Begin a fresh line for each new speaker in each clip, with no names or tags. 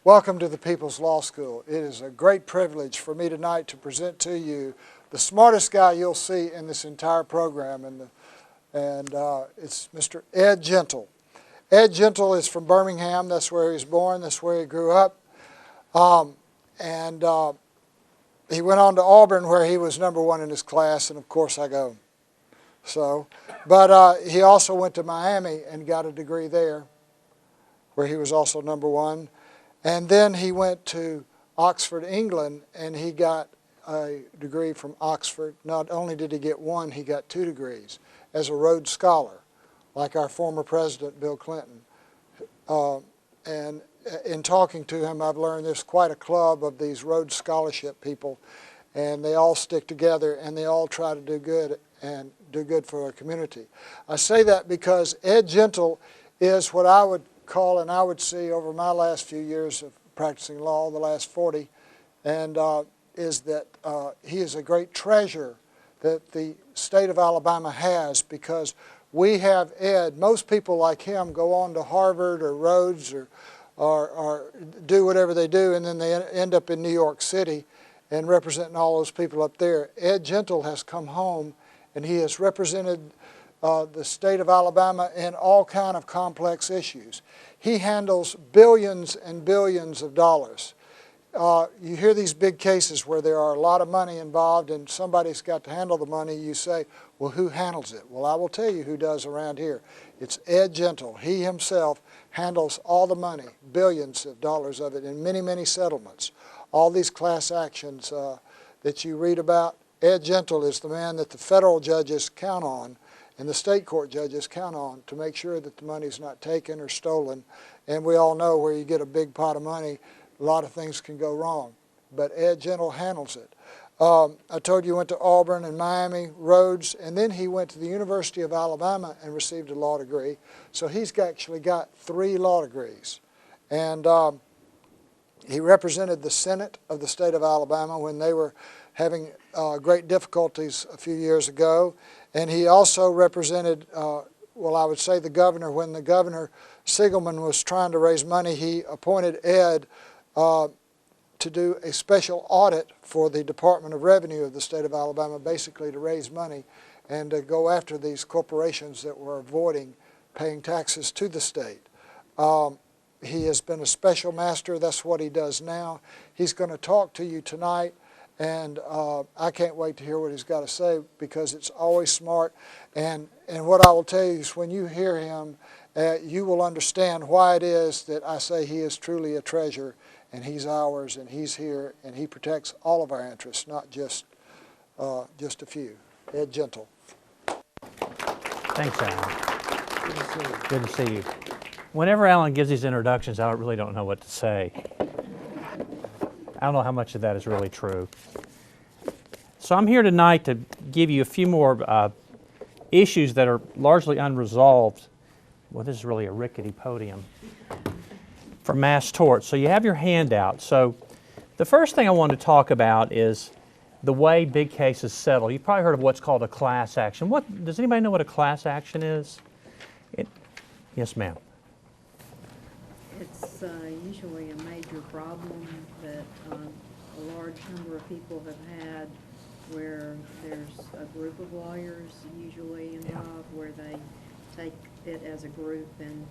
Welcome to the People's Law School. It is a great privilege for me tonight to present to you the smartest guy you'll see in this entire program, and it's Mr. Ed Gentle. Ed Gentle is from Birmingham. That's where he was born. That's where he grew up. He went on to Auburn, where he was #1 in his class, and of course I go. But he also went to Miami and got a degree there, where he was also #1. And then he went to Oxford, England, and he got a degree from Oxford. Not only did he get one, he got 2 degrees as a Rhodes Scholar, like our former president, Bill Clinton. And in talking to him, I've learned there's quite a club of these Rhodes Scholarship people, and they all stick together, and they all try to do good and do good for our community. I say that because Ed Gentle is what I would call, and I would see over my last few years of practicing law, the last 40, and is that he is a great treasure that the state of Alabama has, because we have Ed. Most people like him go on to Harvard or Rhodes or do whatever they do, and then they end up in New York City and representing all those people up there. Ed Gentle has come home, and he has represented the state of Alabama in all kind of complex issues. He handles billions and billions of dollars. You hear these big cases where there are a lot of money involved and somebody's got to handle the money. You say, well, who handles it? Well, I will tell you who does around here. It's Ed Gentle. He himself handles all the money, billions of dollars of it, in many, many settlements. All these class actions that you read about, Ed Gentle is the man that the federal judges count on and the state court judges count on to make sure that the money is not taken or stolen. And we all know where you get a big pot of money, a lot of things can go wrong. But Ed Gentle handles it. I told you he went to Auburn and Miami, Rhodes, and then he went to the University of Alabama and received a law degree. So he's actually got 3 law degrees. And he represented the Senate of the state of Alabama when they were having great difficulties a few years ago. And he also represented, well, I would say the governor. When the governor, Sigelman, was trying to raise money, he appointed Ed to do a special audit for the Department of Revenue of the state of Alabama, basically to raise money and to go after these corporations that were avoiding paying taxes to the state. He has been a special master. That's what he does now. He's going to talk to you tonight, and I can't wait to hear what he's got to say, because it's always smart. And what I will tell you is when you hear him, you will understand why it is that I say he is truly a treasure, and he's ours, and he's here, and he protects all of our interests, not just a few. Ed Gentle.
Thanks, Alan. Good to see you. Good to see you. Whenever Alan gives these introductions, I really don't know what to say. I don't know how much of that is really true. So I'm here tonight to give you a few more issues that are largely unresolved. Well, this is really a rickety podium for mass torts. So you have your handout. So the first thing I want to talk about is the way big cases settle. You've probably heard of what's called a class action. Does anybody know what a class action is? Yes, ma'am.
It's usually a major problem that a large number of people have had, where there's a group of lawyers usually involved, where they take it as a group and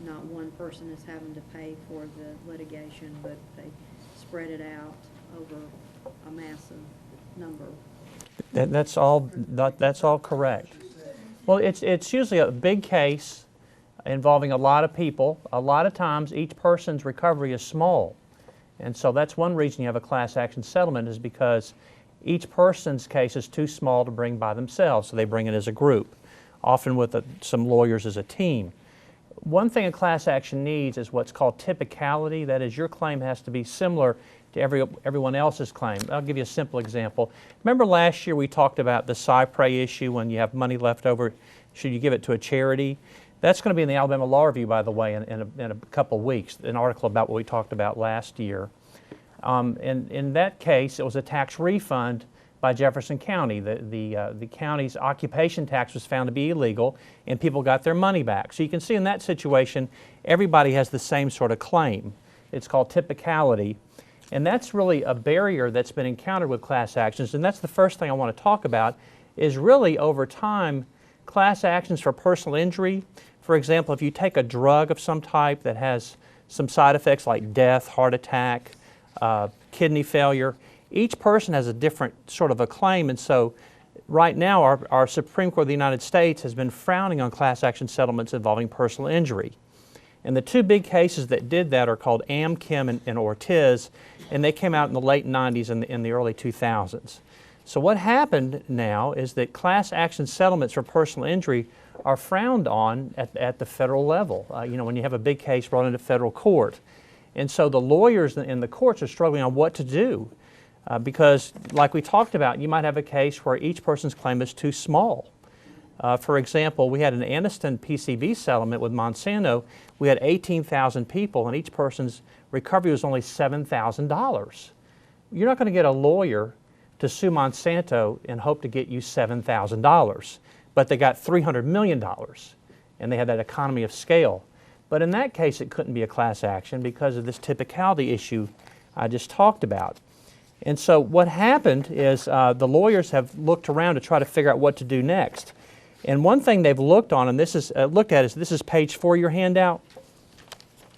not one person is having to pay for the litigation, but they spread it out over a massive number.
That's all correct. Well, it's usually a big case involving a lot of people. A lot of times each person's recovery is small. And so that's one reason you have a class action settlement, is because each person's case is too small to bring by themselves, so they bring it as a group, often with some lawyers as a team. One thing a class action needs is what's called typicality. That is, your claim has to be similar to everyone else's claim. I'll give you a simple example. Remember last year we talked about the Cypre issue, when you have money left over, should you give it to a charity? That's going to be in the Alabama Law Review, by the way, in a couple of weeks, an article about what we talked about last year. In that case, it was a tax refund by Jefferson County. The county's occupation tax was found to be illegal, and people got their money back. So you can see in that situation, everybody has the same sort of claim. It's called typicality. And that's really a barrier that's been encountered with class actions. And that's the first thing I want to talk about is really over time, class actions for personal injury. For example, if you take a drug of some type that has some side effects like death, heart attack, kidney failure, each person has a different sort of a claim. And so right now our Supreme Court of the United States has been frowning on class action settlements involving personal injury. And the two big cases that did that are called Amchem and Ortiz, and they came out in the late 90s and in the early 2000s. So what happened now is that class action settlements for personal injury are frowned on at the federal level, when you have a big case brought into federal court. And so the lawyers in the courts are struggling on what to do because, like we talked about, you might have a case where each person's claim is too small. For example, we had an Aniston PCB settlement with Monsanto. We had 18,000 people, and each person's recovery was only $7,000. You're not going to get a lawyer to sue Monsanto and hope to get you $7,000, but they got $300 million, and they had that economy of scale. But in that case, it couldn't be a class action because of this typicality issue I just talked about. And so what happened is the lawyers have looked around to try to figure out what to do next. And one thing they've looked on, and this is this is page 4 of your handout.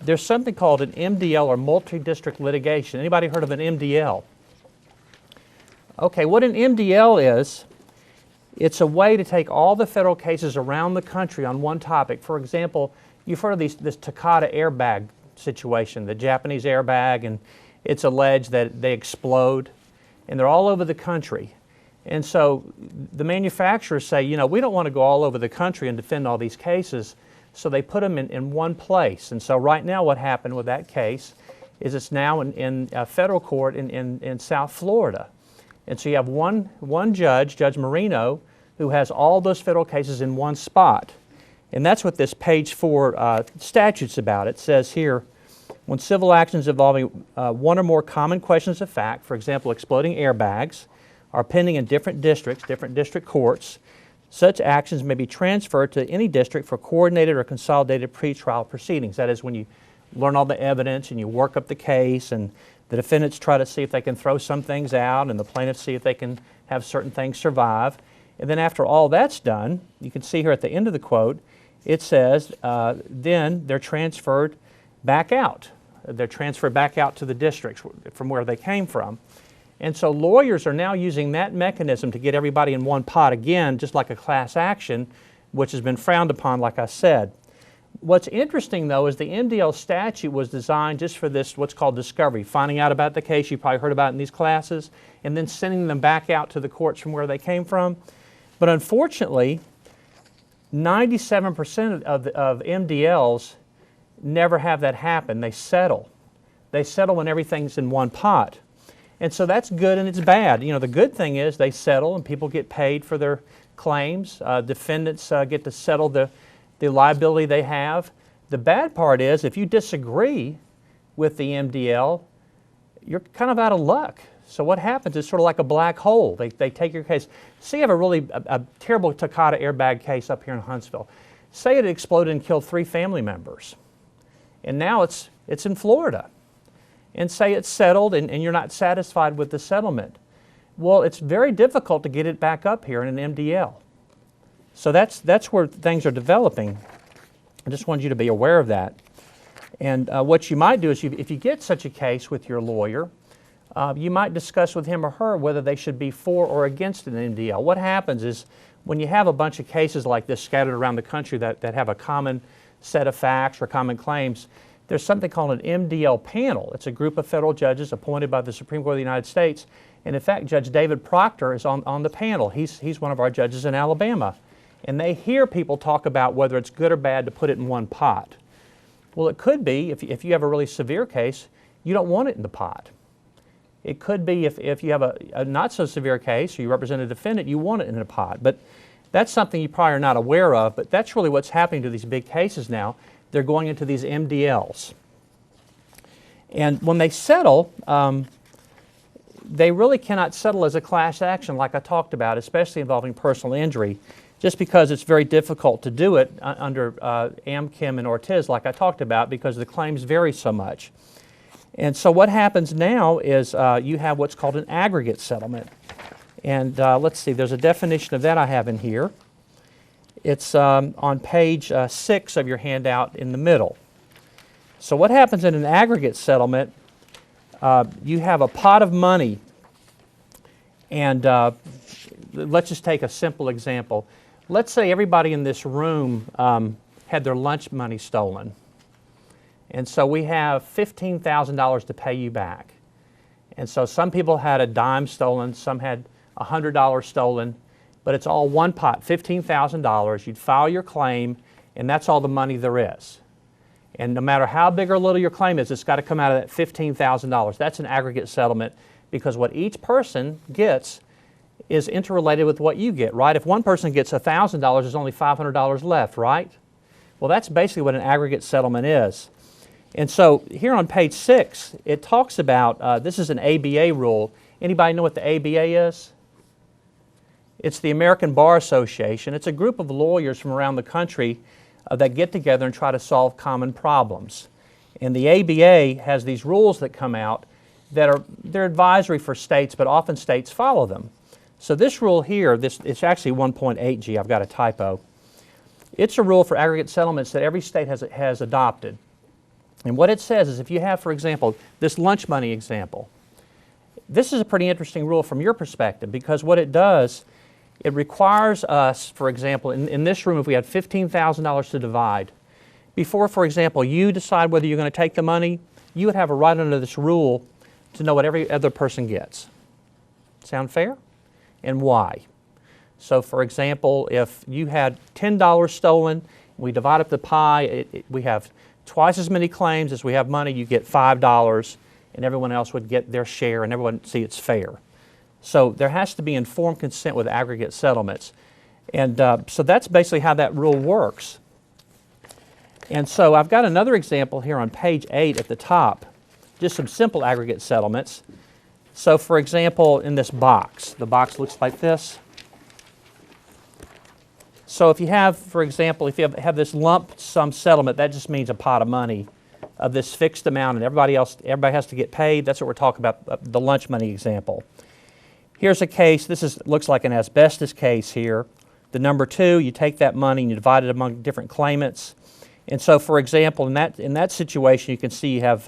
There's something called an MDL, or multi-district litigation. Anybody heard of an MDL? Okay, what an MDL is, it's a way to take all the federal cases around the country on one topic. For example, you've heard of this Takata airbag situation, the Japanese airbag, and it's alleged that they explode, and they're all over the country. And so the manufacturers say, we don't want to go all over the country and defend all these cases, so they put them in one place. And so right now what happened with that case is it's now in federal court in South Florida. And so you have one judge, Judge Marino, who has all those federal cases in one spot. And that's what this page 4 statute's about. It says here, when civil actions involving one or more common questions of fact, for example, exploding airbags, are pending in different districts, different district courts, such actions may be transferred to any district for coordinated or consolidated pretrial proceedings. That is when you learn all the evidence and you work up the case, and the defendants try to see if they can throw some things out and the plaintiffs see if they can have certain things survive. And then after all that's done, you can see here at the end of the quote, it says, then they're transferred back out. They're transferred back out to the districts from where they came from. And so lawyers are now using that mechanism to get everybody in one pot again, just like a class action, which has been frowned upon, like I said. What's interesting, though, is the MDL statute was designed just for this, what's called discovery, finding out about the case you probably heard about in these classes, and then sending them back out to the courts from where they came from. But unfortunately, 97% of MDLs never have that happen. They settle. They settle when everything's in one pot. And so that's good and it's bad. The good thing is they settle and people get paid for their claims. Defendants get to settle the liability they have. The bad part is if you disagree with the MDL, you're kind of out of luck. So what happens is sort of like a black hole. They take your case. Say you have a terrible Takata airbag case up here in Huntsville. Say it exploded and killed 3 family members. And now it's in Florida. And say it's settled and you're not satisfied with the settlement. Well, it's very difficult to get it back up here in an MDL. So that's where things are developing. I just wanted you to be aware of that. And what you might do is if you get such a case with your lawyer, you might discuss with him or her whether they should be for or against an MDL. What happens is when you have a bunch of cases like this scattered around the country that have a common set of facts or common claims, there's something called an MDL panel. It's a group of federal judges appointed by the Supreme Court of the United States. And in fact, Judge David Proctor is on the panel. He's one of our judges in Alabama. And they hear people talk about whether it's good or bad to put it in one pot. Well, it could be, if you have a really severe case, you don't want it in the pot. It could be if you have a not so severe case or you represent a defendant, you want it in a pot. But that's something you probably are not aware of, but that's really what's happening to these big cases now. They're going into these MDLs. And when they settle, they really cannot settle as a class action like I talked about, especially involving personal injury, just because it's very difficult to do it under Amchem and Ortiz like I talked about because the claims vary so much. And so what happens now is you have what's called an aggregate settlement. And let's see, there's a definition of that I have in here. It's on page 6 of your handout in the middle. So what happens in an aggregate settlement, you have a pot of money, and let's just take a simple example. Let's say everybody in this room had their lunch money stolen. And so we have $15,000 to pay you back. And so some people had a dime stolen, some had $100 stolen, but it's all one pot, $15,000. You'd file your claim, and that's all the money there is. And no matter how big or little your claim is, it's got to come out of that $15,000. That's an aggregate settlement because what each person gets is interrelated with what you get, right? If one person gets $1,000, there's only $500 left, right? Well, that's basically what an aggregate settlement is. And so here on page 6, it talks about, this is an ABA rule. Anybody know what the ABA is? It's the American Bar Association. It's a group of lawyers from around the country that get together and try to solve common problems. And the ABA has these rules that come out that they're advisory for states, but often states follow them. So this rule here, it's actually 1.8G, I've got a typo. It's a rule for aggregate settlements that every state has adopted. And what it says is if you have, for example, this lunch money example, this is a pretty interesting rule from your perspective because what it does, it requires us, for example, in this room, if we had $15,000 to divide, before, for example, you decide whether you're going to take the money, you would have a right under this rule to know what every other person gets. Sound fair? And why? So, for example, if you had $10 stolen, we divide up the pie, we have twice as many claims as we have money, you get $5, and everyone else would get their share, and everyone would see it's fair. So there has to be informed consent with aggregate settlements. And so that's basically how that rule works. And so I've got another example here on page 8 at the top, just some simple aggregate settlements. So for example, in this box, the box looks like this. So if you have, for example, if you have this lump sum settlement, that just means a pot of money of this fixed amount and everybody has to get paid. That's what we're talking about, the lunch money example. Here's a case, looks like an asbestos case here. The number 2, you take that money and you divide it among different claimants. And so for example, in that situation, you can see you have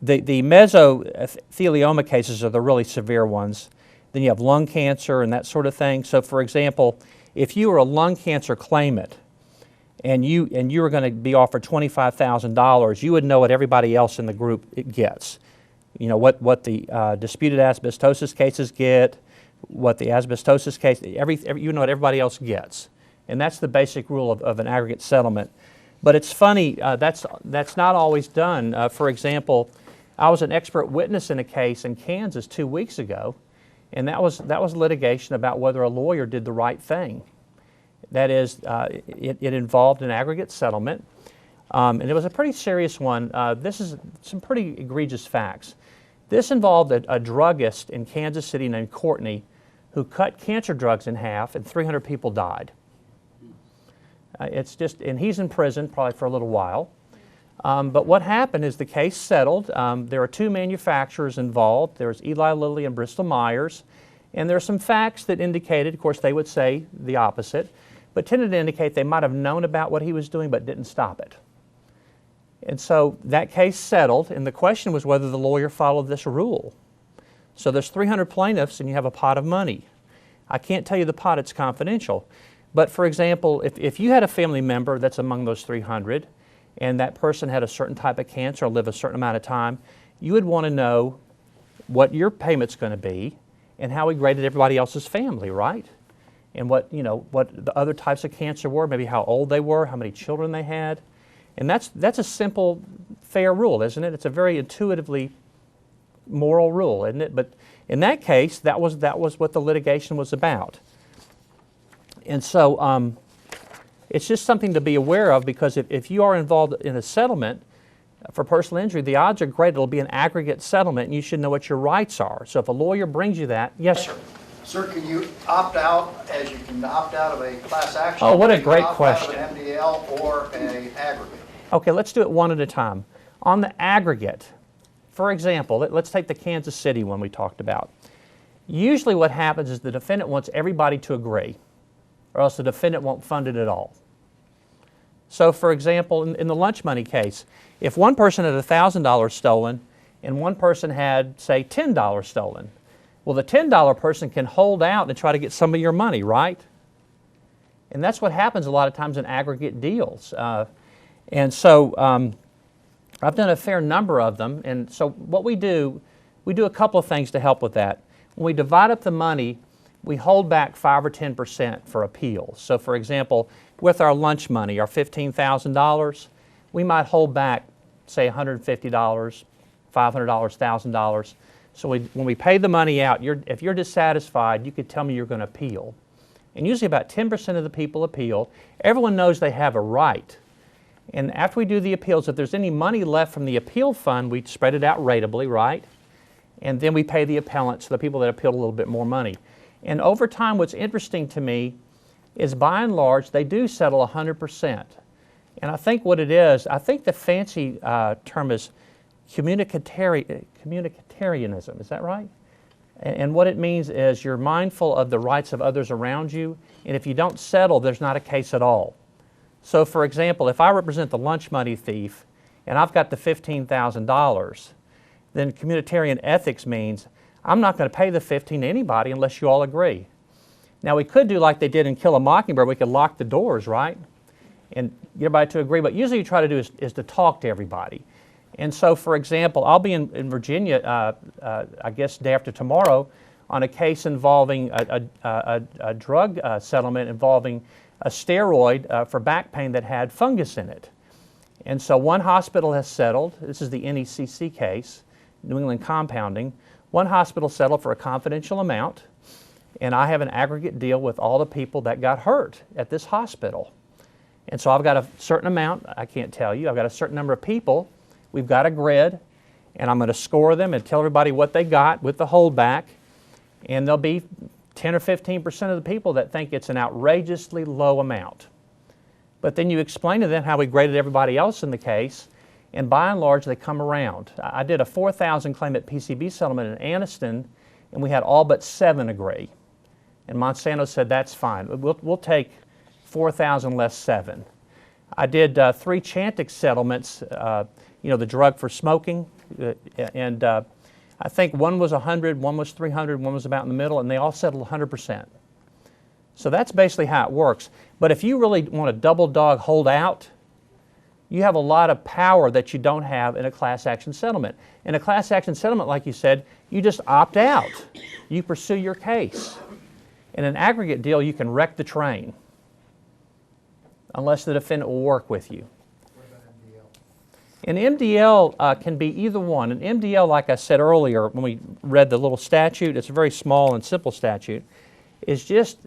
the mesothelioma cases are the really severe ones. Then you have lung cancer and that sort of thing. So for example, if you were a lung cancer claimant and you were going to be offered $25,000, you would know what everybody else in the group gets. You know, what the disputed asbestosis cases get, what the asbestosis case, you know what everybody else gets. And that's the basic rule of an aggregate settlement. But it's funny, that's not always done. For example, I was an expert witness in a case in Kansas 2 weeks ago, and that was litigation about whether a lawyer did the right thing. That is, it involved an aggregate settlement, and it was a pretty serious one. This is some pretty egregious facts. This involved a druggist in Kansas City named Courtney who cut cancer drugs in half, and 300 people died. And he's in prison probably for a little while. But what happened is the case settled. There are 2 manufacturers involved. There's Eli Lilly and Bristol Myers. And there are some facts that indicated, of course they would say the opposite, but tended to indicate they might have known about what he was doing but didn't stop it. And so that case settled, and the question was whether the lawyer followed this rule. So there's 300 plaintiffs and you have a pot of money. I can't tell you the pot, it's confidential. But for example, if you had a family member that's among those 300 and that person had a certain type of cancer or lived a certain amount of time, you would want to know what your payment's going to be and how we graded everybody else's family, right? And what the other types of cancer were, maybe how old they were, how many children they had. And that's a simple, fair rule, isn't it? It's a very intuitively moral rule, isn't it? But in that case, that was what the litigation was about. And so it's just something to be aware of, because if you are involved in a settlement for personal injury, the odds are great it'll be an aggregate settlement, and you should know what your rights are. So if a lawyer brings you that, yes, sir.
Sir, can you opt out as you can opt out of a class action?
Oh, what a
You can
great
opt
question.
out of an MDL or an aggregate?
Okay, let's do it one at a time. On the aggregate, for example, let's take the Kansas City one we talked about. Usually what happens is the defendant wants everybody to agree, or else the defendant won't fund it at all. So for example, in the lunch money case, if one person had $1,000 stolen and one person had, say, $10 stolen, well, the $10 person can hold out and try to get some of your money, right? And that's what happens a lot of times in aggregate deals. And so I've done a fair number of them. And so what we do a couple of things to help with that. When we divide up the money, we hold back 5 or 10% for appeals. So for example, with our lunch money, our $15,000, we might hold back, say, $150, $500, $1,000. So when we pay the money out, if you're dissatisfied, you could tell me you're going to appeal. And usually about 10% of the people appeal. Everyone knows they have a right. And after we do the appeals, if there's any money left from the appeal fund, we spread it out ratably, right? And then we pay the appellants, the people that appealed, a little bit more money. And over time, what's interesting to me is by and large, they do settle 100%. And I think what it is, I think the fancy term is communitarianism, is that right? And what it means is you're mindful of the rights of others around you, and if you don't settle, there's not a case at all. So for example, if I represent the lunch money thief and I've got the $15,000, then communitarian ethics means I'm not going to pay the $15,000 to anybody unless you all agree. Now we could do like they did in Kill a Mockingbird, we could lock the doors, right? And get everybody to agree, but usually you try to do is to talk to everybody. And so, for example, I'll be in Virginia, I guess day after tomorrow, on a case involving a drug settlement involving a steroid for back pain that had fungus in it. And so one hospital has settled. This is the NECC case, New England Compounding. One hospital settled for a confidential amount, and I have an aggregate deal with all the people that got hurt at this hospital. And so I've got a certain amount, I can't tell you, I've got a certain number of people. We've got a grid, and I'm going to score them and tell everybody what they got with the holdback. And there'll be 10 or 15% of the people that think it's an outrageously low amount. But then you explain to them how we graded everybody else in the case, and by and large, they come around. I did a 4,000 claimant PCB settlement in Anniston, and we had all but 7 agree. And Monsanto said, that's fine. We'll take 4,000 less 7. I did 3 Chantix settlements, the drug for smoking, and I think one was 100, one was 300, one was about in the middle, and they all settled 100%. So that's basically how it works. But if you really want a double dog holdout, you have a lot of power that you don't have in a class action settlement. In a class action settlement, like you said, you just opt out. You pursue your case. In an aggregate deal, you can wreck the train unless the defendant will work with you. An MDL can be either one. An MDL, like I said earlier when we read the little statute, it's a very small and simple statute, is just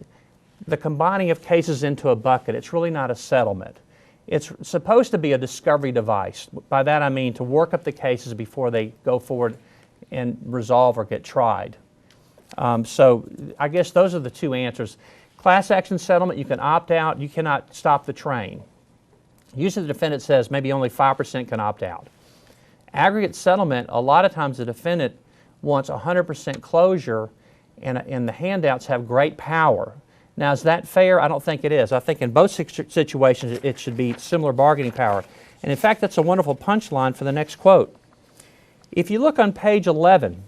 the combining of cases into a bucket. It's really not a settlement. It's supposed to be a discovery device. By that I mean to work up the cases before they go forward and resolve or get tried. So I guess those are the 2 answers. Class action settlement, you can opt out. You cannot stop the train. Usually the defendant says maybe only 5% can opt out. Aggregate settlement, a lot of times the defendant wants 100% closure, and the handouts have great power. Now, is that fair? I don't think it is. I think in both situations it should be similar bargaining power. And in fact, that's a wonderful punchline for the next quote. If you look on page 11,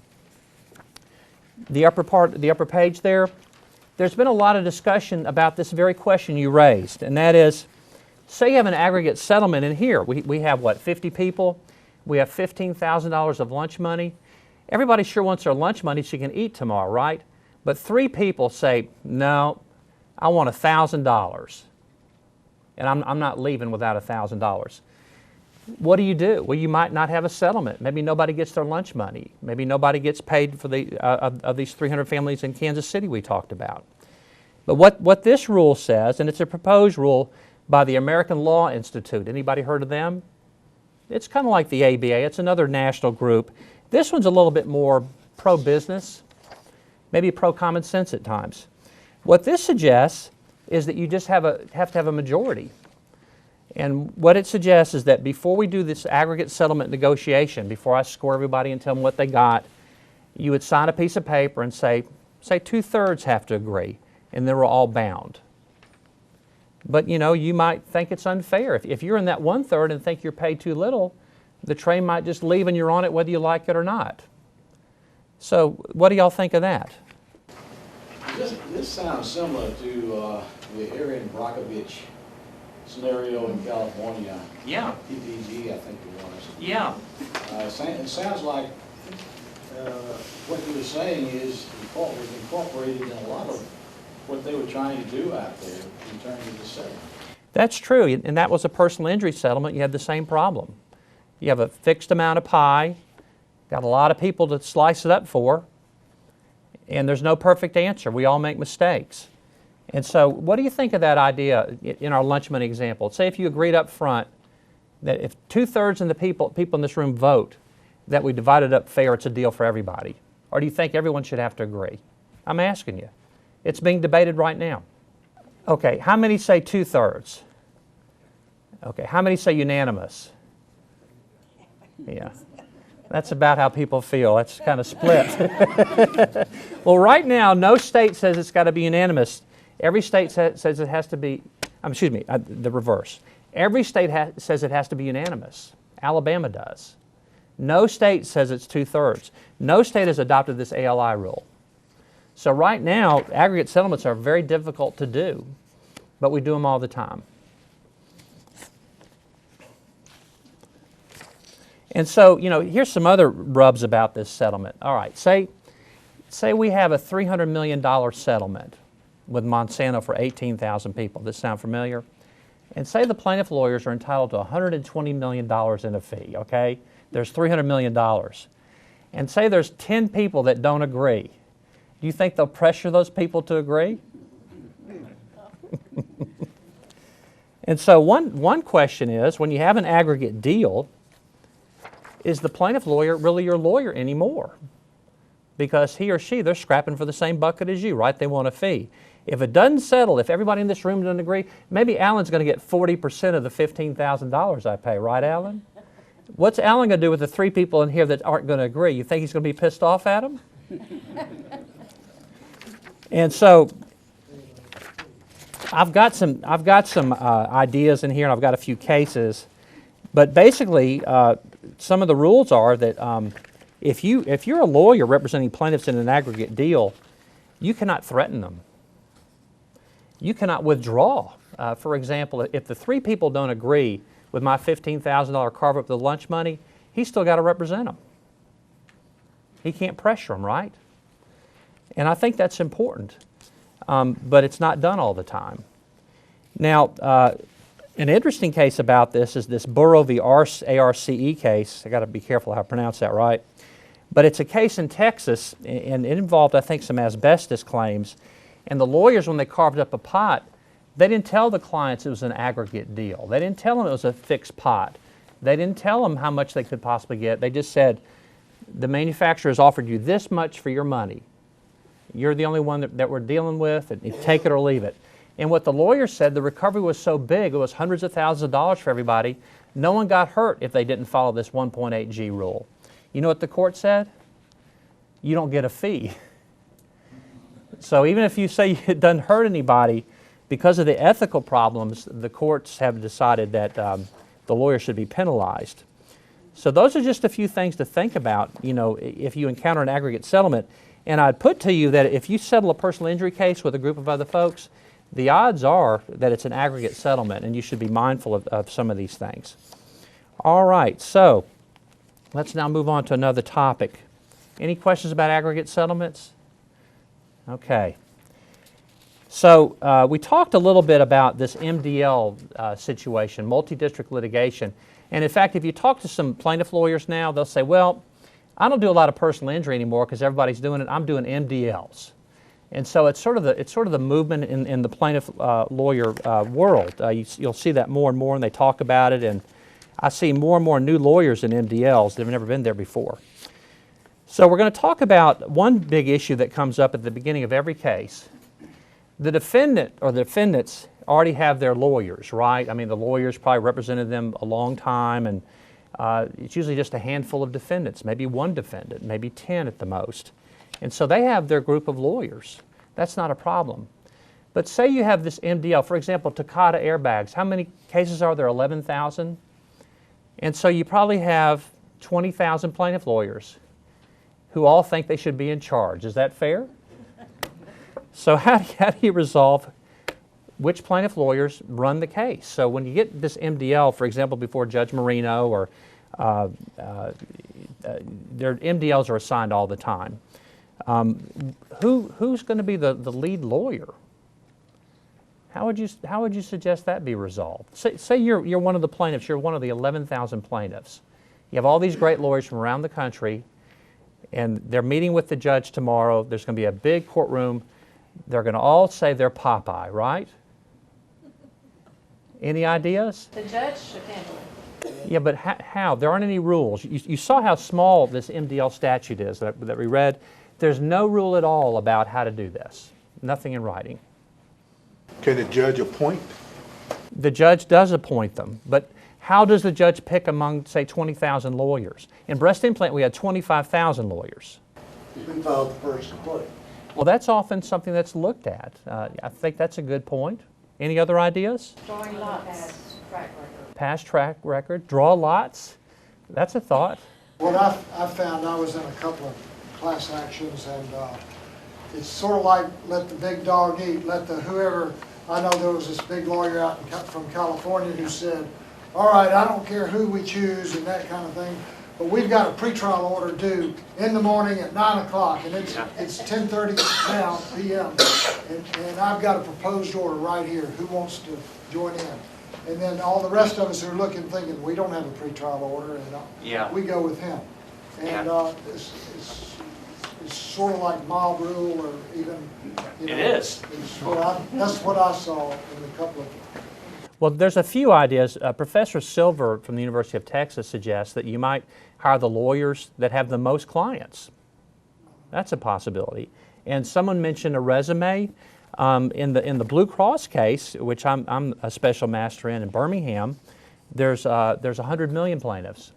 the upper page there's been a lot of discussion about this very question you raised, and that is, say you have an aggregate settlement in here. We have, what, 50 people? We have $15,000 of lunch money. Everybody sure wants their lunch money so you can eat tomorrow, right? But 3 people say, no, I want $1,000. And I'm not leaving without $1,000. What do? Well, you might not have a settlement. Maybe nobody gets their lunch money. Maybe nobody gets paid for the of these 300 families in Kansas City we talked about. But what this rule says, and it's a proposed rule by the American Law Institute. Anybody heard of them? It's kind of like the ABA. It's another national group. This one's a little bit more pro-business, maybe pro-common sense at times. What this suggests is that you just have to have a majority. And what it suggests is that before we do this aggregate settlement negotiation, before I score everybody and tell them what they got, you would sign a piece of paper and say 2/3 have to agree, and then we're all bound. But you know, you might think it's unfair. If you're in that 1/3 and think you're paid too little, the train might just leave and you're on it whether you like it or not. So what do y'all think of that?
This sounds similar to the Arian Brockovich scenario in California.
Yeah,
PPG, I think it was.
yeah.
It sounds like what you were saying is was incorporated in a lot of what they were trying to do out there in terms of the settlement.
That's true, and that was a personal injury settlement. You had the same problem. You have a fixed amount of pie, got a lot of people to slice it up for, and there's no perfect answer. We all make mistakes. And so what do you think of that idea in our lunch money example? Say if you agreed up front that if 2/3 of the people in this room vote that we divide it up fair, it's a deal for everybody. Or do you think everyone should have to agree? I'm asking you. It's being debated right now. Okay, how many say 2/3? Okay, how many say unanimous? Yeah, that's about how people feel. That's kind of split. Well, right now, no state says it's got to be unanimous. Every state says it has to be, the reverse. Every state says it has to be unanimous. Alabama does. No state says it's 2/3. No state has adopted this ALI rule. So right now, aggregate settlements are very difficult to do, but we do them all the time. And so, you know, here's some other rubs about this settlement. All right, say we have a $300 million settlement with Monsanto for 18,000 people. Does this sound familiar? And say the plaintiff lawyers are entitled to $120 million in a fee, okay? There's $300 million. And say there's 10 people that don't agree. Do you think they'll pressure those people to agree? And so one question is, when you have an aggregate deal, is the plaintiff lawyer really your lawyer anymore? Because he or she, they're scrapping for the same bucket as you, right? They want a fee. If it doesn't settle, if everybody in this room doesn't agree, maybe Alan's going to get 40% of the $15,000 I pay, right, Alan? What's Alan going to do with the 3 people in here that aren't going to agree? You think he's going to be pissed off at them? And so I've got some ideas in here, and I've got a few cases. But basically, some of the rules are that if you're a lawyer representing plaintiffs in an aggregate deal, you cannot threaten them. You cannot withdraw. For example, if the 3 people don't agree with my $15,000 carve up the lunch money, he's still got to represent them. He can't pressure them, right? And I think that's important, but it's not done all the time. Now, an interesting case about this is this Burrow v. ARCE case. I got to be careful how I pronounce that right. But it's a case in Texas, and it involved, I think, some asbestos claims. And the lawyers, when they carved up a pot, they didn't tell the clients it was an aggregate deal. They didn't tell them it was a fixed pot. They didn't tell them how much they could possibly get. They just said, the manufacturer has offered you this much for your money. You're the only one that we're dealing with, and you take it or leave it. And what the lawyer said, the recovery was so big, it was hundreds of thousands of dollars for everybody. No one got hurt if they didn't follow this 1.8G rule. You know what the court said? You don't get a fee. So even if you say it doesn't hurt anybody, because of the ethical problems, the courts have decided that the lawyer should be penalized. So those are just a few things to think about, you know, if you encounter an aggregate settlement. And I'd put to you that if you settle a personal injury case with a group of other folks, the odds are that it's an aggregate settlement, and you should be mindful of some of these things. All right, so let's now move on to another topic. Any questions about aggregate settlements? Okay. So we talked a little bit about this MDL situation, multi-district litigation. And in fact, if you talk to some plaintiff lawyers now, they'll say, well, I don't do a lot of personal injury anymore because everybody's doing it. I'm doing MDLs. And so it's sort of the movement in the plaintiff lawyer world. You'll see that more and more, and they talk about it. And I see more and more new lawyers in MDLs that have never been there before. So we're going to talk about one big issue that comes up at the beginning of every case. The defendant or the defendants already have their lawyers, right? I mean, the lawyers probably represented them a long time, and it's usually just a handful of defendants, maybe one defendant, maybe 10 at the most. And so they have their group of lawyers. That's not a problem. But say you have this MDL, for example, Takata airbags. How many cases are there? 11,000? And so you probably have 20,000 plaintiff lawyers who all think they should be in charge. Is that fair? So how do you resolve which plaintiff lawyers run the case? So when you get this MDL, for example, before Judge Marino, or their MDLs are assigned all the time. Who's going to be the lead lawyer? How would you suggest that be resolved? Say you're one of the plaintiffs. You're one of the 11,000 plaintiffs. You have all these great lawyers from around the country, and they're meeting with the judge tomorrow. There's going to be a big courtroom. They're going to all say they're Popeye, right? Any ideas?
The judge should handle it.
Yeah, but how? There aren't any rules. You saw how small this MDL statute is that we read. There's no rule at all about how to do this. Nothing in writing.
Can the judge appoint?
The judge does appoint them, but how does the judge pick among, say, 20,000 lawyers? In breast implant, we had 25,000 lawyers.
Who filed the first complaint?
Well, that's often something that's looked at. I think that's a good point. Any other ideas?
Drawing lots.
Past track record, draw lots. That's a thought.
What I found, I was in a couple of class actions, and it's sort of like let the big dog eat, let the whoever, I know there was this big lawyer out from California who said, all right, I don't care who we choose and that kind of thing, but we've got a pretrial order due in the morning at 9 o'clock, and it's 10:30 now p.m., and I've got a proposed order right here. Who wants to join in? And then all the rest of us are looking, thinking, we don't have a pretrial order, and we go with him. And it's sort of like mob rule, or even, you know.
It is.
That's what I saw in a couple of.
Well, there's a few ideas. Professor Silver from the University of Texas suggests that you might hire the lawyers that have the most clients. That's a possibility. And someone mentioned a resume. In the Blue Cross case, which I'm a special master in Birmingham, there's 100 million plaintiffs.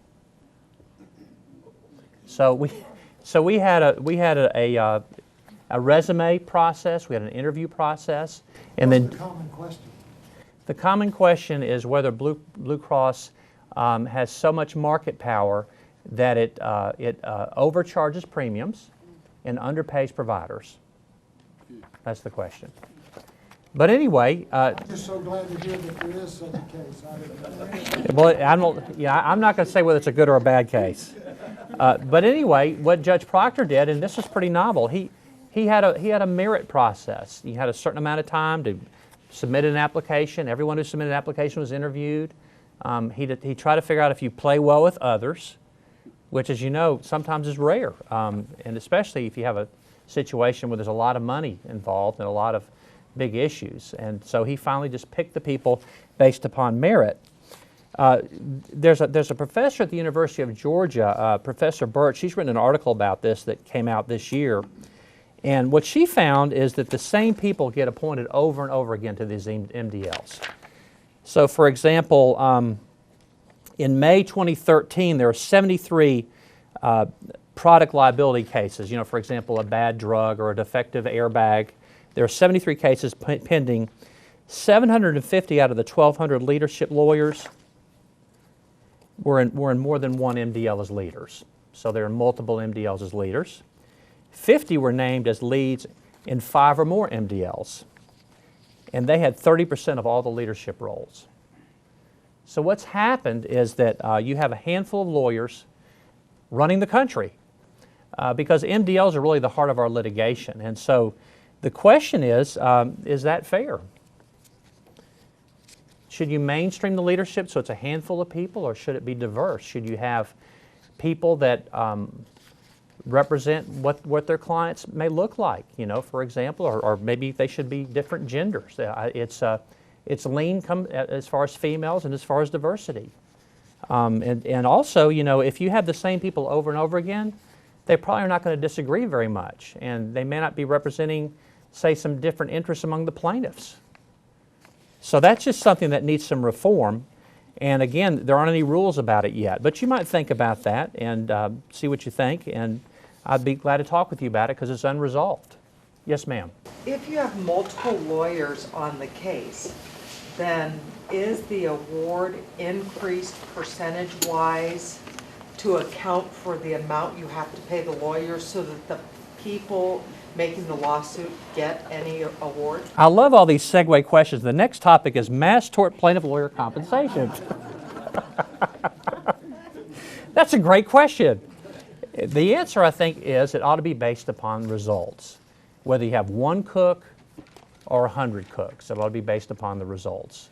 So we had a resume process. We had an interview process, and then
What's the common question?
the common question is whether Blue Cross has so much market power that it overcharges premiums and underpays providers. That's the question. But anyway,
I'm just so glad to hear that there is such a case. I didn't know.
well, I'm not going to say whether it's a good or a bad case. But anyway, what Judge Proctor did, and this is pretty novel, he had a merit process. He had a certain amount of time to submit an application. Everyone who submitted an application was interviewed. He tried to figure out if you play well with others, which, as you know, sometimes is rare, and especially if you have a situation where there's a lot of money involved and a lot of big issues. And so he finally just picked the people based upon merit. There's a professor at the University of Georgia, Professor Birch. She's written an article about this that came out this year. And what she found is that the same people get appointed over and over again to these MDLs. So, for example, in May 2013, there were 73 product liability cases. You know, for example, a bad drug or a defective airbag. There are 73 cases pending. 750 out of the 1,200 leadership lawyers were in more than one MDL as leaders. So there are multiple MDLs as leaders. 50 were named as leads in 5 or more MDLs. And they had 30% of all the leadership roles. So what's happened is that you have a handful of lawyers running the country because MDLs are really the heart of our litigation. And so the question is that fair? Should you mainstream the leadership so it's a handful of people, or should it be diverse? Should you have people that represent what their clients may look like, you know, for example, or maybe they should be different genders. It's lean as far as females and as far as diversity. And also, you know, if you have the same people over and over again, they probably are not going to disagree very much, and they may not be representing, say, some different interests among the plaintiffs. So that's just something that needs some reform. And again, there aren't any rules about it yet. But you might think about that and see what you think. And I'd be glad to talk with you about it because it's unresolved. Yes, ma'am.
If you have multiple lawyers on the case, then is the award increased percentage-wise to account for the amount you have to pay the lawyers so that the people making the lawsuit get any award?
I love all these segue questions. The next topic is mass tort plaintiff lawyer compensation. That's a great question. The answer, I think, is it ought to be based upon results. Whether you have one cook or 100 cooks, it ought to be based upon the results.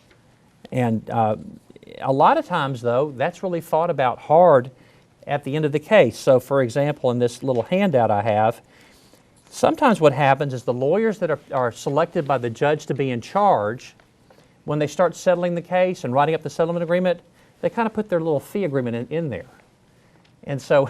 And a lot of times, though, that's really thought about hard at the end of the case. So, for example, in this little handout I have, sometimes what happens is the lawyers that are selected by the judge to be in charge, when they start settling the case and writing up the settlement agreement, they kind of put their little fee agreement in there. And so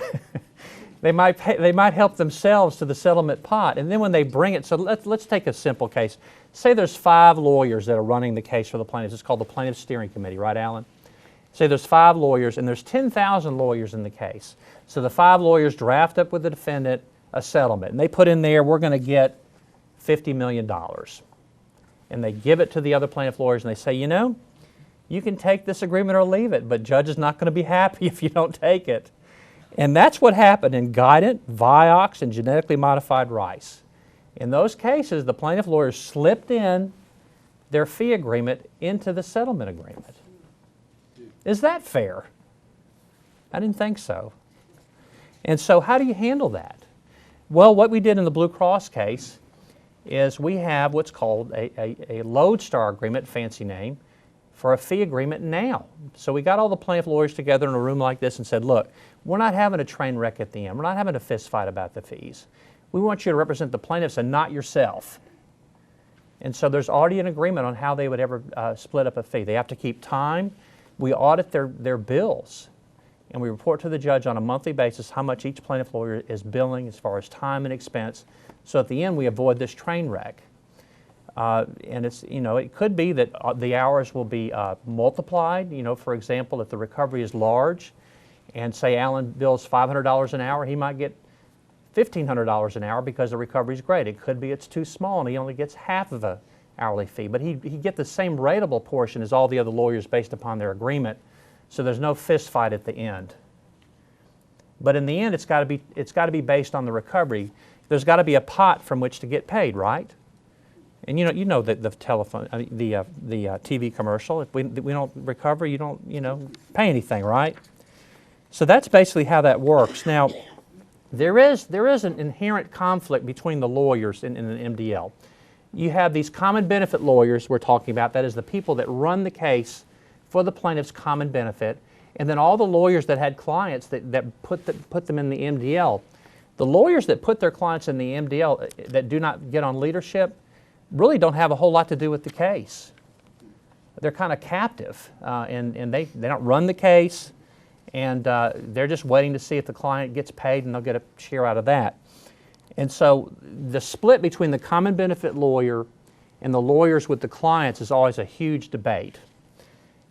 they might help themselves to the settlement pot. And then when they bring it, so let's take a simple case. Say there's 5 lawyers that are running the case for the plaintiffs. It's called the Plaintiff Steering Committee, right, Alan? Say there's 5 lawyers and there's 10,000 lawyers in the case. So the 5 lawyers draft up with the defendant a settlement. And they put in there, we're going to get $50 million. And they give it to the other plaintiff lawyers and they say, you know, you can take this agreement or leave it, but judge is not going to be happy if you don't take it. And that's what happened in Guidant, Vioxx, and genetically modified rice. In those cases, the plaintiff lawyers slipped in their fee agreement into the settlement agreement. Is that fair? I didn't think so. And so how do you handle that? Well, what we did in the Blue Cross case is we have what's called a lodestar agreement, fancy name, for a fee agreement now. So we got all the plaintiff lawyers together in a room like this and said, look, we're not having a train wreck at the end. We're not having a fist fight about the fees. We want you to represent the plaintiffs and not yourself. And so there's already an agreement on how they would ever split up a fee. They have to keep time. We audit their bills. And we report to the judge on a monthly basis how much each plaintiff lawyer is billing as far as time and expense. So at the end, we avoid this train wreck. And it's, you know, it could be that the hours will be multiplied. You know, for example, if the recovery is large and say Alan bills $500 an hour, he might get $1,500 an hour because the recovery is great. It could be it's too small and he only gets half of a hourly fee. But he'd get the same rateable portion as all the other lawyers based upon their agreement. So there's no fist fight at the end. But in the end, it's got to be based on the recovery. There's got to be a pot from which to get paid, right? And you know that the telephone, the TV commercial. If we don't recover, you don't pay anything, right? So that's basically how that works. Now, there is an inherent conflict between the lawyers in an MDL. You have these common benefit lawyers we're talking about. That is the people that run the case for the plaintiff's common benefit, and then all the lawyers that had clients that put them in the MDL. The lawyers that put their clients in the MDL that do not get on leadership really don't have a whole lot to do with the case. They're kind of captive, and they don't run the case, and they're just waiting to see if the client gets paid, and they'll get a share out of that. And so the split between the common benefit lawyer and the lawyers with the clients is always a huge debate.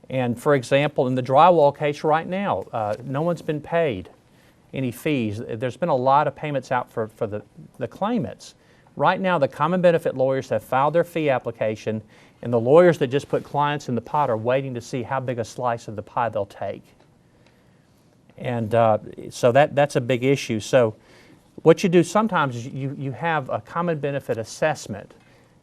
And for example, in the drywall case right now, no one's been paid any fees. There's been a lot of payments out for the claimants. Right now, the common benefit lawyers have filed their fee application, and the lawyers that just put clients in the pot are waiting to see how big a slice of the pie they'll take. And so that's a big issue. So what you do sometimes is you have a common benefit assessment.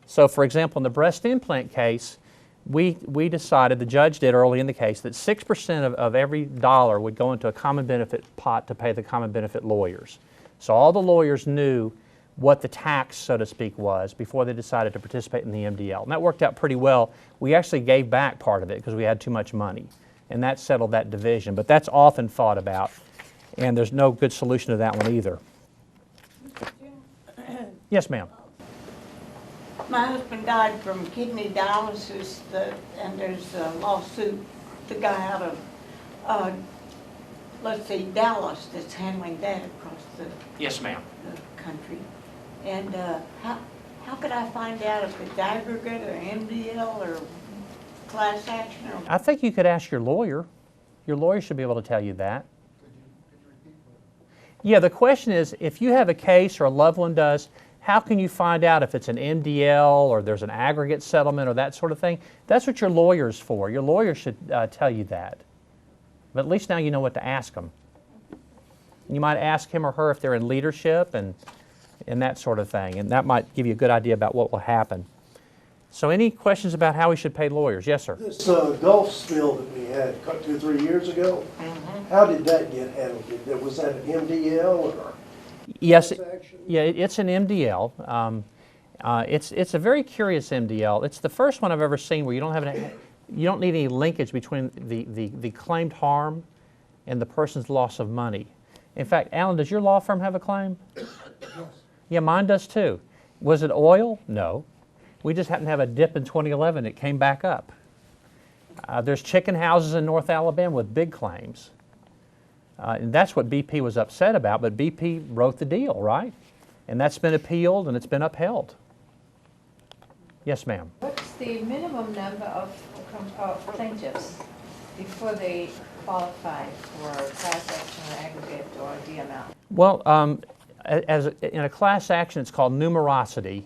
So for example, in the breast implant case, we decided, the judge did early in the case, that 6% of every dollar would go into a common benefit pot to pay the common benefit lawyers. So all the lawyers knew what the tax, so to speak, was before they decided to participate in the MDL. And that worked out pretty well. We actually gave back part of it because we had too much money. And that settled that division. But that's often thought about. And there's no good solution to that one either. Yes, ma'am.
My husband died from kidney dialysis, and there's a lawsuit, the guy out of, let's see, Dallas that's handling that across the
Yes, ma'am.
country. And how could I find out if it's aggregate or MDL or class action or?
I think you could ask your lawyer. Your lawyer should be able to tell you that. Yeah, the question is, if you have a case or a loved one does, how can you find out if it's an MDL or there's an aggregate settlement or that sort of thing? That's what your lawyer's for. Your lawyer should tell you that. But at least now you know what to ask them. You might ask him or her if they're in leadership and that sort of thing, and that might give you a good idea about what will happen. So any questions about how we should pay lawyers? Yes, sir.
This Gulf spill that we had 2 or 3 years ago, how did that get handled? Was that an MDL or?
Yes,
class action?
yeah, it's an MDL. It's a very curious MDL. It's the first one I've ever seen where you don't need any linkage between the claimed harm and the person's loss of money. In fact, Alan, does your law firm have a claim? Yes. Yeah, mine does too. Was it oil? No. We just happened to have a dip in 2011. It came back up. There's chicken houses in North Alabama with big claims. And that's what BP was upset about, but BP wrote the deal, right? And that's been appealed and it's been upheld. Yes, ma'am.
What's the minimum number of plaintiffs before they qualify for class action or aggregate or DML?
Well, in a class action, it's called numerosity,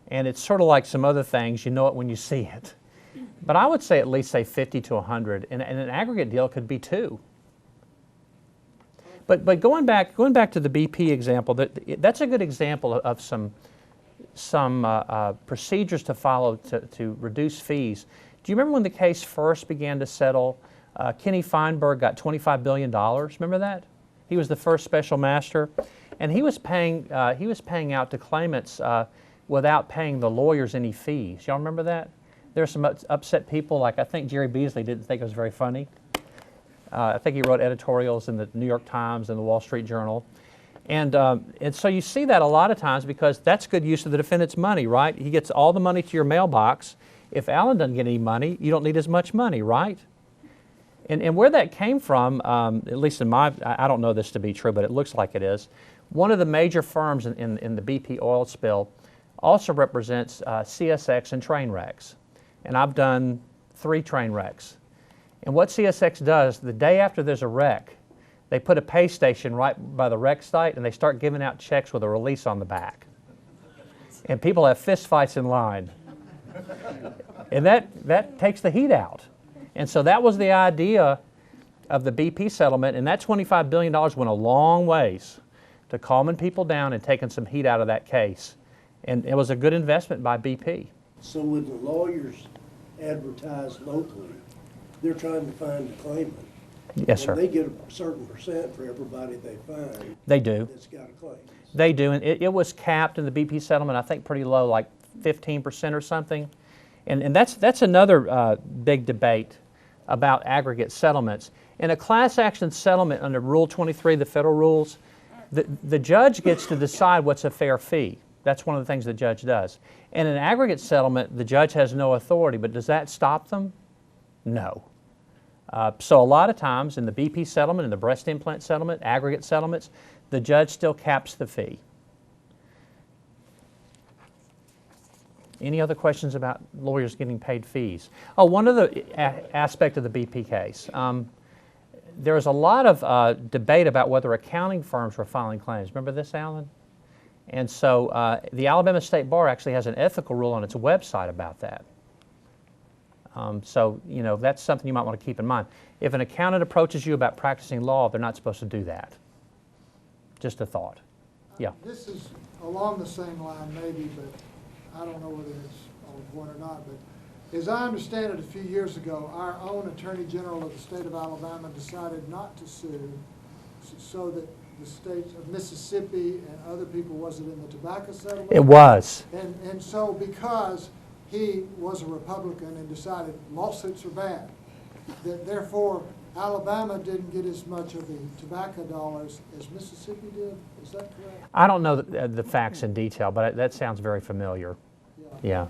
and it's sort of like some other things. You know it when you see it. But I would say at least, say, 50 to 100, and an aggregate deal could be 2. But going back to the BP example, that's a good example of some procedures to follow to reduce fees. Do you remember when the case first began to settle? Kenny Feinberg got $25 billion. Remember that? He was the first special master, and he was paying out to claimants without paying the lawyers any fees. Y'all remember that? There were some upset people, like I think Jerry Beasley didn't think it was very funny. I think he wrote editorials in the New York Times and the Wall Street Journal. And so you see that a lot of times because that's good use of the defendant's money, right? He gets all the money to your mailbox. If Alan doesn't get any money, you don't need as much money, right? And where that came from, at least in I don't know this to be true, but it looks like it is, one of the major firms in the BP oil spill also represents CSX and train wrecks. And I've done 3 train wrecks. And what CSX does, the day after there's a wreck, they put a pay station right by the wreck site and they start giving out checks with a release on the back. And people have fist fights in line. And that takes the heat out. And so that was the idea of the BP settlement, and that $25 billion went a long ways to calming people down and taking some heat out of that case. And it was a good investment by BP.
So when the lawyers advertise locally, they're trying to find a claimant.
Yes, sir.
And they get a certain percent for everybody they find.
They do.
That's got a claim.
They do, and it was capped in the BP settlement, I think pretty low, like 15% or something. And that's another big debate about aggregate settlements. In a class action settlement under Rule 23, the federal rules, the judge gets to decide what's a fair fee. That's one of the things the judge does. In an aggregate settlement, the judge has no authority, but does that stop them? No. So a lot of times in the BP settlement, in the breast implant settlement, aggregate settlements, the judge still caps the fee. Any other questions about lawyers getting paid fees? Oh, one other aspect of the BP case. There was a lot of debate about whether accounting firms were filing claims. Remember this, Alan? And so the Alabama State Bar actually has an ethical rule on its website about that. So, you know, that's something you might want to keep in mind. If an accountant approaches you about practicing law, they're not supposed to do that. Just a thought. Yeah.
This is along the same line maybe, but I don't know whether it's on point or not. But as I understand it, a few years ago, our own Attorney General of the state of Alabama decided not to sue so that the states of Mississippi and other people, was it in the tobacco settlement?
It was.
And so because he was a Republican and decided lawsuits are bad, that therefore Alabama didn't get as much of the tobacco dollars as Mississippi did. Is that correct?
I don't know the facts in detail, but that sounds very familiar. Yeah.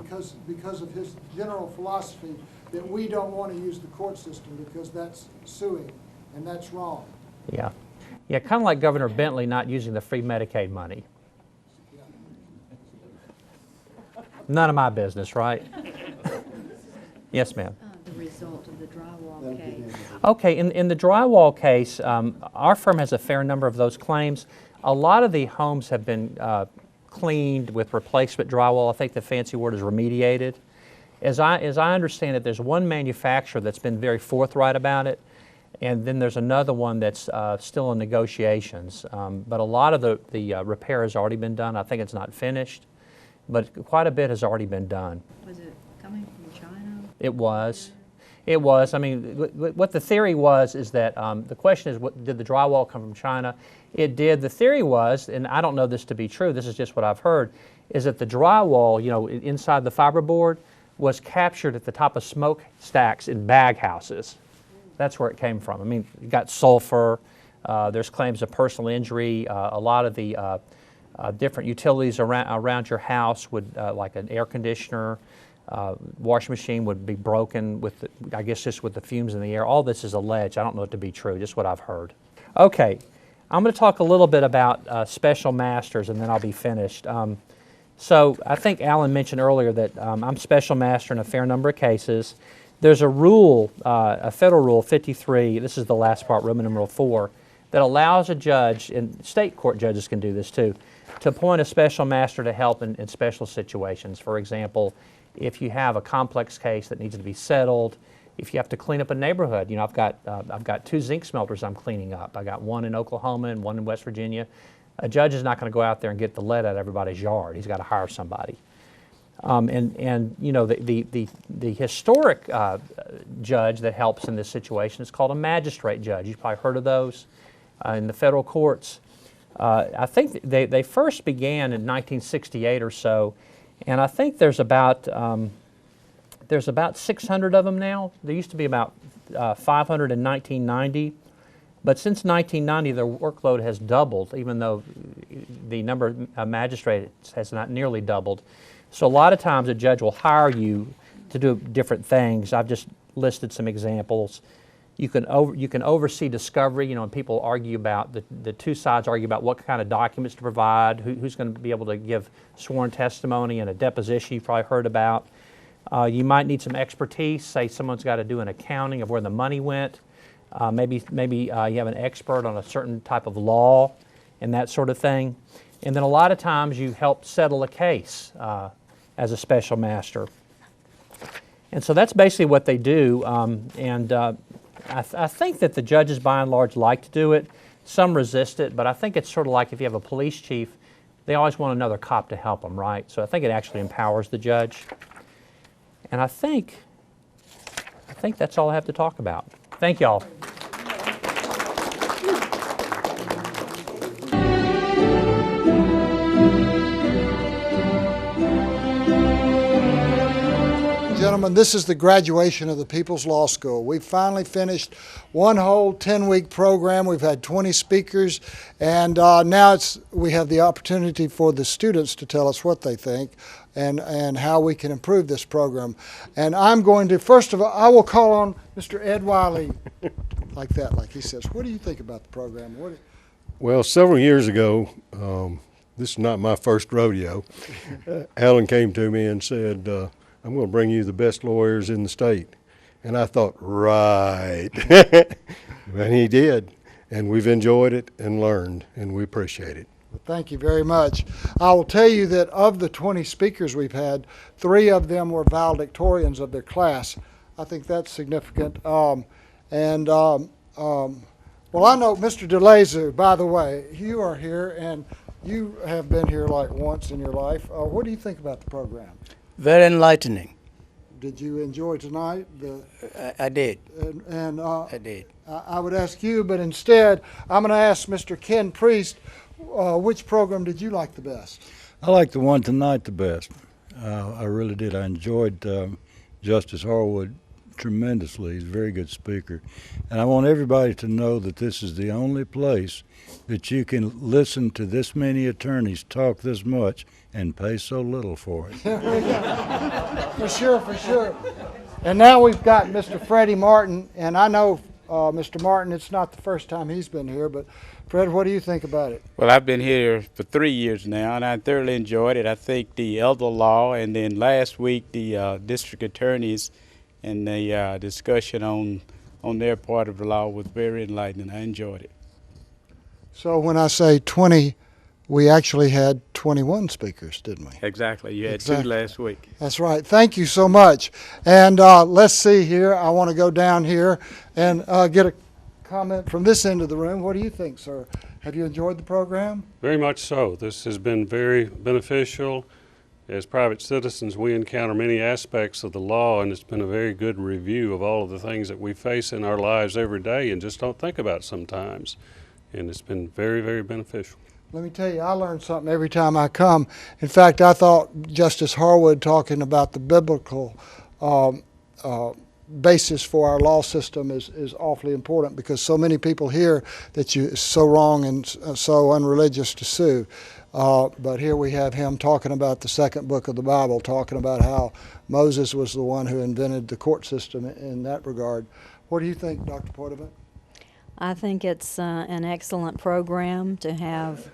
Because of his general philosophy that we don't want to use the court system because that's suing, and that's wrong.
Yeah, kind of like Governor Bentley not using the free Medicaid money. None of my business, right? Yes, ma'am.
The result of the drywall case.
Okay, in the drywall case, our firm has a fair number of those claims. A lot of the homes have been cleaned with replacement drywall. I think the fancy word is remediated. As I understand it, there's one manufacturer that's been very forthright about it, and then there's another one that's still in negotiations. But a lot of the repair has already been done. I think it's not finished, but quite a bit has already been done.
Was it coming from China?
It was. It was. I mean, what the theory was is that the question is, did the drywall come from China? It did. The theory was, and I don't know this to be true, this is just what I've heard, is that the drywall, you know, inside the fiberboard was captured at the top of smokestacks in bag houses. That's where it came from. I mean, you got sulfur, there's claims of personal injury, a lot of the different utilities around your house would, like an air conditioner, washing machine would be broken with, I guess, just with the fumes in the air. All this is alleged. I don't know it to be true, just what I've heard. Okay, I'm going to talk a little bit about special masters, and then I'll be finished. So I think Alan mentioned earlier that I'm special master in a fair number of cases. There's a rule, a federal rule 53, this is the last part, Roman numeral 4, that allows a judge, and state court judges can do this too, to appoint a special master to help in special situations. For example, if you have a complex case that needs to be settled, if you have to clean up a neighborhood. You know, I've got 2 zinc smelters I'm cleaning up. I got one in Oklahoma and one in West Virginia. A judge is not going to go out there and get the lead out of everybody's yard. He's got to hire somebody. And you know, the historic judge that helps in this situation is called a magistrate judge. You've probably heard of those in the federal courts. I think they first began in 1968 or so, and I think there's about 600 of them now. There used to be about 500 in 1990. But since 1990, their workload has doubled, even though the number of magistrates has not nearly doubled. So a lot of times a judge will hire you to do different things. I've just listed some examples. You can oversee discovery, you know, and people argue about, the two sides argue about what kind of documents to provide, who's going to be able to give sworn testimony and a deposition you've probably heard about. You might need some expertise, say someone's got to do an accounting of where the money went. Maybe you have an expert on a certain type of law and that sort of thing. And then a lot of times you help settle a case as a special master. And so that's basically what they do. I think that the judges by and large like to do it. Some resist it, but I think it's sort of like if you have a police chief, they always want another cop to help them, right? So I think it actually empowers the judge. And I think that's all I have to talk about. Thank y'all.
Gentlemen, this is the graduation of the People's Law School. We've finally finished one whole 10-week program. We've had 20 speakers, and now we have the opportunity for the students to tell us what they think and how we can improve this program. And I'm going to, first of all, I will call on Mr. Ed Wiley like that, like he says. What do you think about the program?
Well, several years ago, this is not my first rodeo, Alan came to me and said, I'm going to bring you the best lawyers in the state. And I thought, right. And he did. And we've enjoyed it and learned, and we appreciate it.
Well, thank you very much. I will tell you that of the 20 speakers we've had, 3 of them were valedictorians of their class. I think that's significant. Well, I know Mr. DeLazer, by the way, you are here, and you have been here like once in your life. What do you think about the program?
Very enlightening.
Did you enjoy tonight?
I did.
I
did.
I would ask you, but instead, I'm going to ask Mr. Ken Priest, which program did you like the best?
I liked the one tonight the best. I really did. I enjoyed Justice Harwood tremendously. He's a very good speaker. And I want everybody to know that this is the only place that you can listen to this many attorneys talk this much and pay so little for it.
For sure. And now we've got Mr. Freddie Martin, and I know Mr. Martin, it's not the first time he's been here, but Fred, what do you think about it?
Well, I've been here for 3 years now, and I thoroughly enjoyed it. I think the elder law, and then last week the district attorneys and the discussion on their part of the law was very enlightening. I enjoyed it.
So when I say 20, we actually had 21 speakers, didn't we?
Exactly. You had
Exactly.
2 last week.
That's right. Thank you so much. And let's see here. I want to go down here and get a comment from this end of the room. What do you think, sir? Have you enjoyed the program?
Very much so. This has been very beneficial. As private citizens, we encounter many aspects of the law, and it's been a very good review of all of the things that we face in our lives every day and just don't think about sometimes. And it's been very, very beneficial.
Let me tell you, I learn something every time I come. In fact, I thought Justice Harwood talking about the biblical basis for our law system is awfully important, because so many people hear that it's so wrong and so unreligious to sue. But here we have him talking about the second book of the Bible, talking about how Moses was the one who invented the court system in that regard. What do you think, Dr. Poitevin?
I think it's an excellent program to have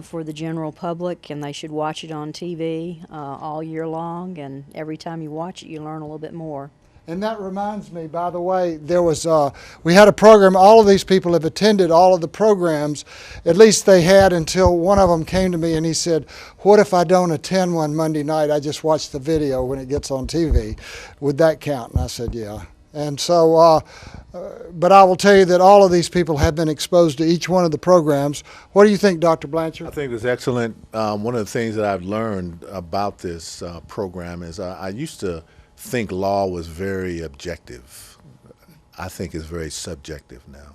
for the general public, and they should watch it on TV all year long, and every time you watch it, you learn a little bit more.
And that reminds me, by the way, there was we had a program. All of these people have attended all of the programs. At least they had, until one of them came to me and he said, "What if I don't attend one Monday night? I just watch the video when it gets on TV. Would that count?" And I said, "Yeah." And so, but I will tell you that all of these people have been exposed to each one of the programs. What do you think, Dr. Blanchard?
I think it's excellent. One of the things that I've learned about this program is I used to think law was very objective. I think it's very subjective now.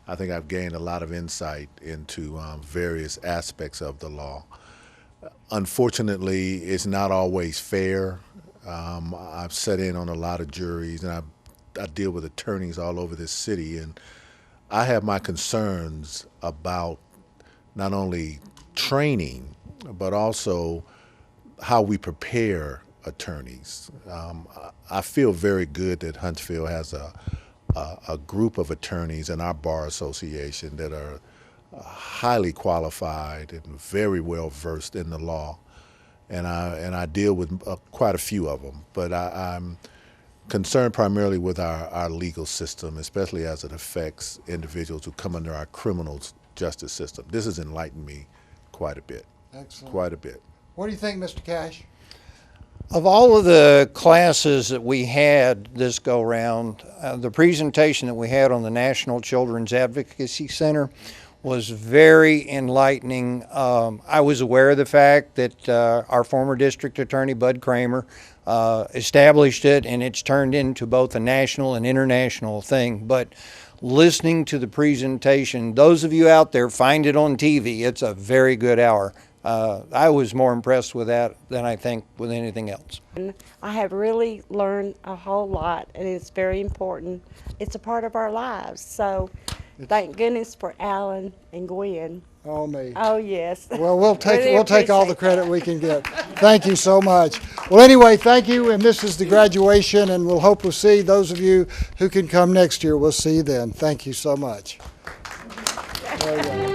I think I've gained a lot of insight into various aspects of the law. Unfortunately, it's not always fair. I've sat in on a lot of juries, and I deal with attorneys all over this city, and I have my concerns about not only training, but also how we prepare attorneys. I feel very good that Huntsville has a group of attorneys in our bar association that are highly qualified and very well versed in the law, and I deal with quite a few of them. But I'm concerned primarily with our legal system, especially as it affects individuals who come under our criminal justice system. This has enlightened me quite a bit.
Excellent.
Quite a bit.
What do you think, Mr. Cash?
Of all of the classes that we had this go-round, the presentation that we had on the National Children's Advocacy Center was very enlightening. I was aware of the fact that our former district attorney, Bud Kramer, established it, and it's turned into both a national and international thing. But listening to the presentation, those of you out there, find it on TV. It's a very good hour. I was more impressed with that than I think with anything else.
I have really learned a whole lot, and it's very important. It's a part of our lives, so thank goodness for Alan and Gwen.
Oh, me.
Oh, yes.
Well, we'll take
Really
all the
appreciate
credit we can get. Thank you so much. Well, anyway, thank you, and this is the graduation, and we'll hope we'll see those of you who can come next year. We'll see you then. Thank you so much. There you go.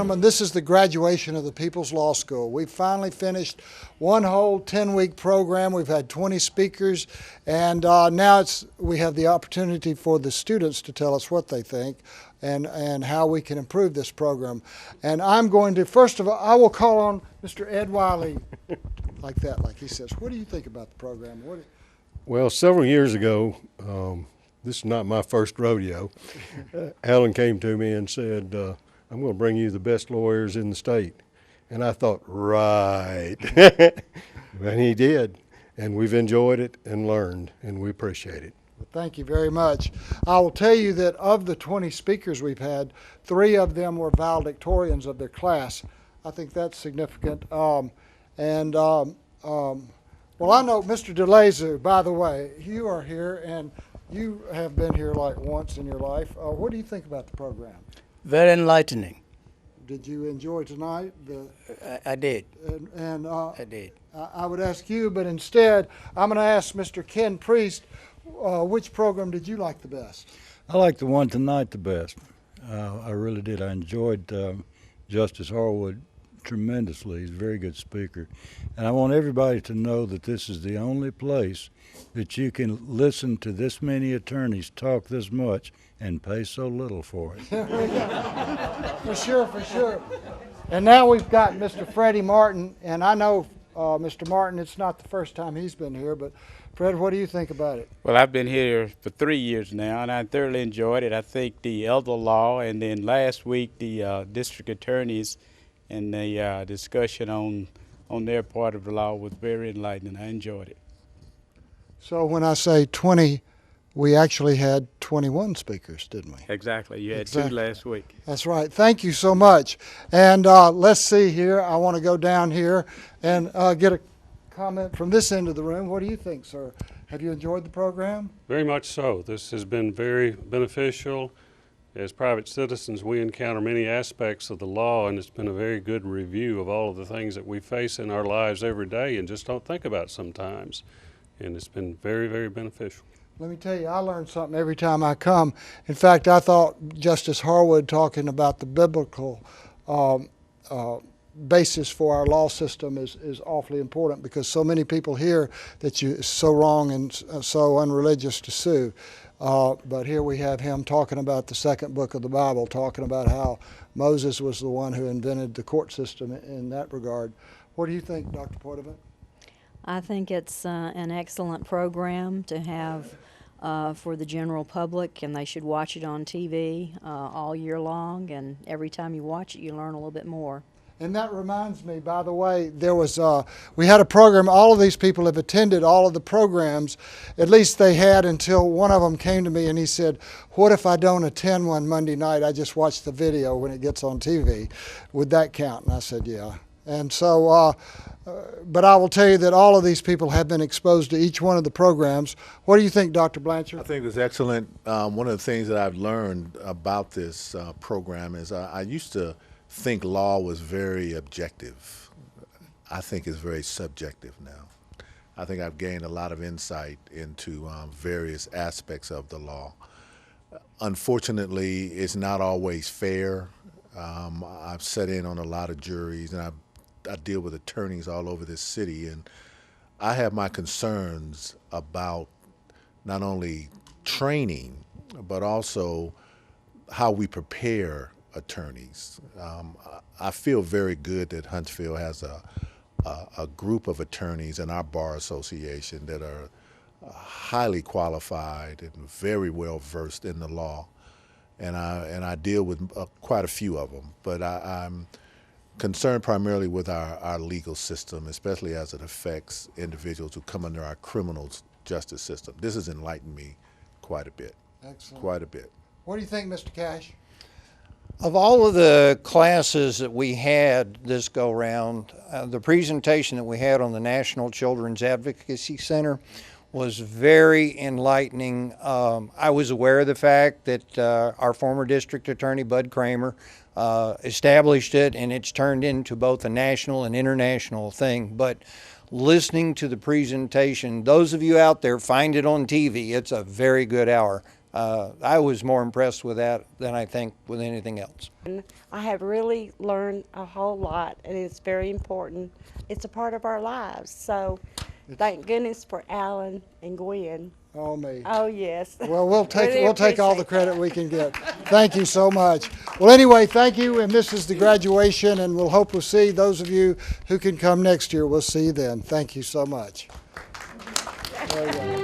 gentlemen, this is the graduation of the People's Law School. We've finally finished one whole 10-week program. We've had 20 speakers, and now we have the opportunity for the students to tell us what they think and how we can improve this program. And I'm going to, first of all, I will call on Mr. Ed Wiley like that, like he says. What do you think about the program?
Well, several years ago, this is not my first rodeo. Alan came to me and said, I'm going to bring you the best lawyers in the state. And I thought, right. And he did. And we've enjoyed it and learned, and we appreciate it.
Well, thank you very much. I will tell you that of the 20 speakers we've had, 3 of them were valedictorians of their class. I think that's significant. Well, I know Mr. DeLazu, by the way, you are here, and you have been here like once in your life. What do you think about the program?
Very enlightening.
Did you enjoy tonight?
I did.
I
did.
I would ask you, but instead, I'm going to ask Mr. Ken Priest, which program did you like the best?
I liked the one tonight the best. I really did. I enjoyed Justice Harwood tremendously. He's a very good speaker. And I want everybody to know that this is the only place that you can listen to this many attorneys talk this much and pay so little for it.
For sure, for sure. And now we've got Mr. Freddie Martin, and I know, Mr. Martin, it's not the first time he's been here, but Fred, what do you think about it?
Well, I've been here for 3 years now, and I thoroughly enjoyed it. I think the elder law, and then last week the district attorneys and the discussion on their part of the law was very enlightening. I enjoyed it.
So when I say 20, we actually had 21 speakers, didn't we?
Exactly. You had
Exactly.
2 last week.
That's right. Thank you so much. And let's see here. I want to go down here and get a comment from this end of the room. What do you think, sir? Have you enjoyed the program?
Very much so. This has been very beneficial. As private citizens, we encounter many aspects of the law, and it's been a very good review of all of the things that we face in our lives every day and just don't think about sometimes. And it's been very, very beneficial.
Let me tell you, I learn something every time I come. In fact, I thought Justice Harwood talking about the biblical basis for our law system is awfully important, because so many people hear that it's so wrong and so unreligious to sue. But here we have him talking about the second book of the Bible, talking about how Moses was the one who invented the court system in that regard. What do you think, Dr. Poitevin?
I think it's an excellent program to have for the general public, and they should watch it on TV all year long, and every time you watch it, you learn a little bit more.
And that reminds me, by the way, there was we had a program. All of these people have attended all of the programs. At least they had, until one of them came to me and he said, "What if I don't attend one Monday night? I just watch the video when it gets on TV. Would that count?" And I said, "Yeah." And so, but I will tell you that all of these people have been exposed to each one of the programs. What do you think, Dr. Blanchard?
I think it's excellent. One of the things that I've learned about this program is I used to think law was very objective. I think it's very subjective now. I think I've gained a lot of insight into various aspects of the law. Unfortunately, it's not always fair. I've sat in on a lot of juries, and I deal with attorneys all over this city, and I have my concerns about not only training, but also how we prepare attorneys. I feel very good that Huntsville has a group of attorneys in our bar association that are highly qualified and very well versed in the law, and I deal with quite a few of them. But I'm concerned primarily with our legal system, especially as it affects individuals who come under our criminal justice system. This has enlightened me quite a bit.
Excellent.
Quite a bit.
What do you think, Mr. Cash?
Of all of the classes that we had this go-round, the presentation that we had on the National Children's Advocacy Center was very enlightening. I was aware of the fact that our former district attorney, Bud Kramer, established it, and it's turned into both a national and international thing. But listening to the presentation, those of you out there, find it on TV. It's a very good hour. I was more impressed with that than I think with anything else.
I have really learned a whole lot, and it's very important. It's a part of our lives. So thank goodness for Alan and Gwen.
Oh, me.
Oh, yes.
Well, we'll take
Really
all the
appreciate
credit we can get. Thank you so much. Well, anyway, thank you, and this is the graduation, and we'll hope we'll see those of you who can come next year. We'll see you then. Thank you so much. There you go.